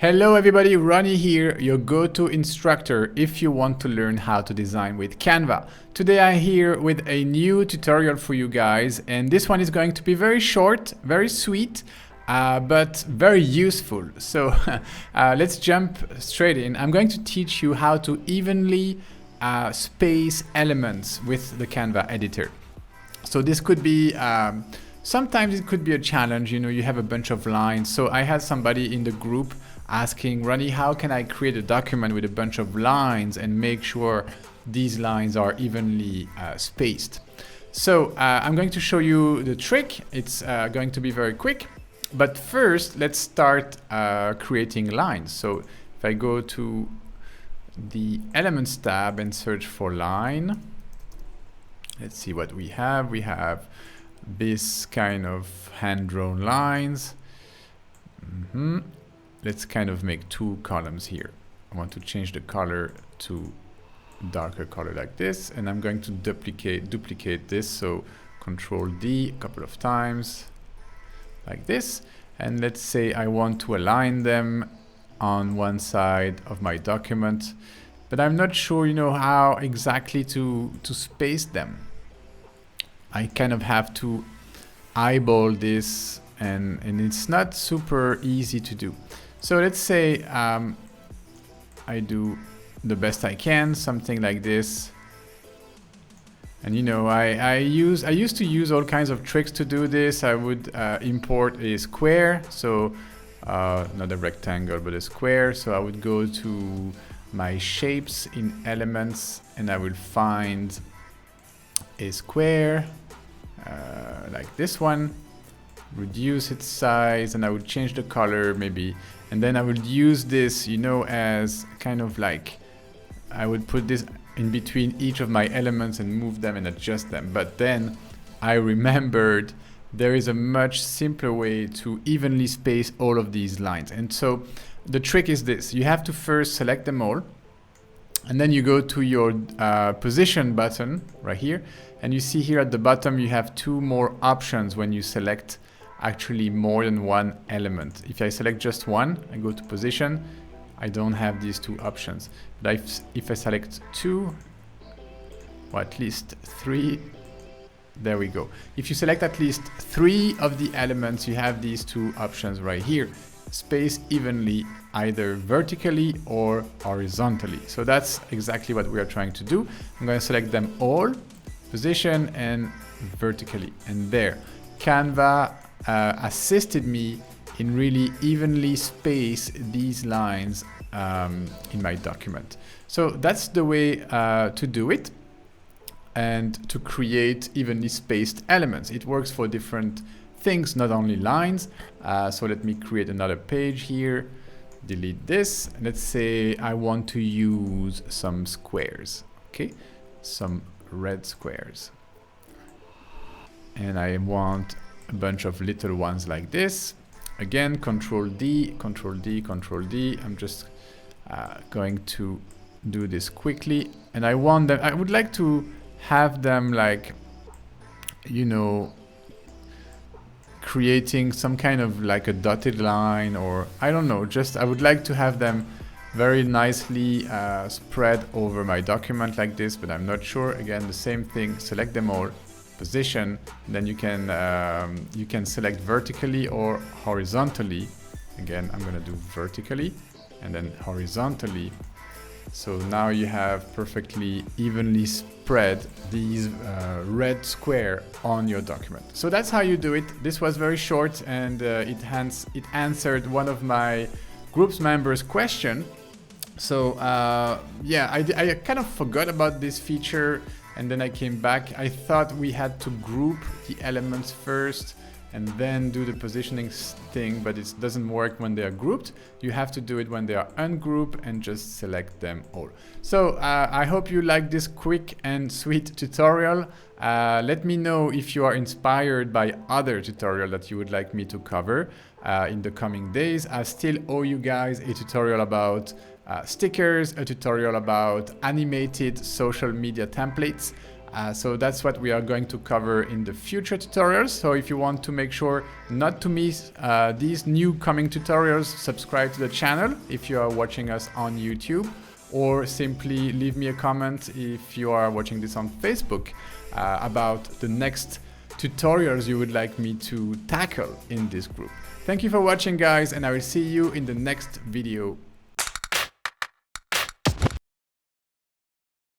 Hello everybody, Ronny here, your go-to instructor if you want to learn how to design with Canva. Today I'm here with a new tutorial for you guys, and this one is going to be very short, very sweet, but very useful. So let's jump straight in. I'm going to teach you how to evenly space elements with the Canva editor. So this could be sometimes it could be a challenge, you have a bunch of lines. So I had somebody in the group asking, Ronny, how can I create a document with a bunch of lines and make sure these lines are evenly spaced? So I'm going to show you the trick. It's going to be very quick. But first, let's start creating lines. So if I go to the Elements tab and search for line, let's see what we have. We have this kind of hand-drawn lines. Let's kind of make two columns here. I want to change the color to darker color like this, and I'm going to duplicate this. So Control D a couple of times like this. And let's say I want to align them on one side of my document, but I'm not sure, how exactly to space them. I kind of have to eyeball this, and it's not super easy to do. So let's say I do the best I can, something like this. And I used to use all kinds of tricks to do this. I would import a square, so not a rectangle but a square. So I would go to my shapes in elements, and I will find a square like this one, reduce its size, and I would change the color maybe, and then I would use this as kind of like I would put this in between each of my elements and move them and adjust them. But then I remembered there is a much simpler way to evenly space all of these lines. And so the trick is this: you have to first select them all, and then you go to your position button right here, and you see here at the bottom you have two more options when you select actually more than one element. If I select just one, I go to position, I don't have these two options. But if I select two, or at least three, there we go. If you select at least three of the elements, you have these two options right here. Space evenly, either vertically or horizontally. So that's exactly what we are trying to do. I'm going to select them all, position and vertically, and there. Canva assisted me in really evenly space these lines in my document. So that's the way to do it and to create evenly spaced elements. It works for different things, not only lines. So let me create another page here, delete this. Let's say I want to use some squares, okay? Some red squares. And I want a bunch of little ones like this. Again, Control D, Control D, Control D. I'm just going to do this quickly. And I want them, I would like to have them like, creating some kind of like a dotted line, or I don't know, just I would like to have them very nicely spread over my document like this, but I'm not sure. Again, the same thing, select them all, position, then you can select vertically or horizontally. Again, I'm going to do vertically and then horizontally. So now you have perfectly evenly spread these red square on your document. So that's how you do it. This was very short, and it answered one of my group's members' question. So yeah, I kind of forgot about this feature, and then I came back. I thought we had to group the elements first and then do the positioning thing, but it doesn't work when they are grouped. You have to do it when they are ungrouped and just select them all. So I hope you like this quick and sweet tutorial. Let me know if you are inspired by other tutorials that you would like me to cover in the coming days. I still owe you guys a tutorial about stickers, a tutorial about animated social media templates. So that's what we are going to cover in the future tutorials. So if you want to make sure not to miss these new coming tutorials, subscribe to the channel if you are watching us on YouTube, or simply leave me a comment if you are watching this on Facebook about the next tutorials you would like me to tackle in this group. Thank you for watching, guys, and I will see you in the next video.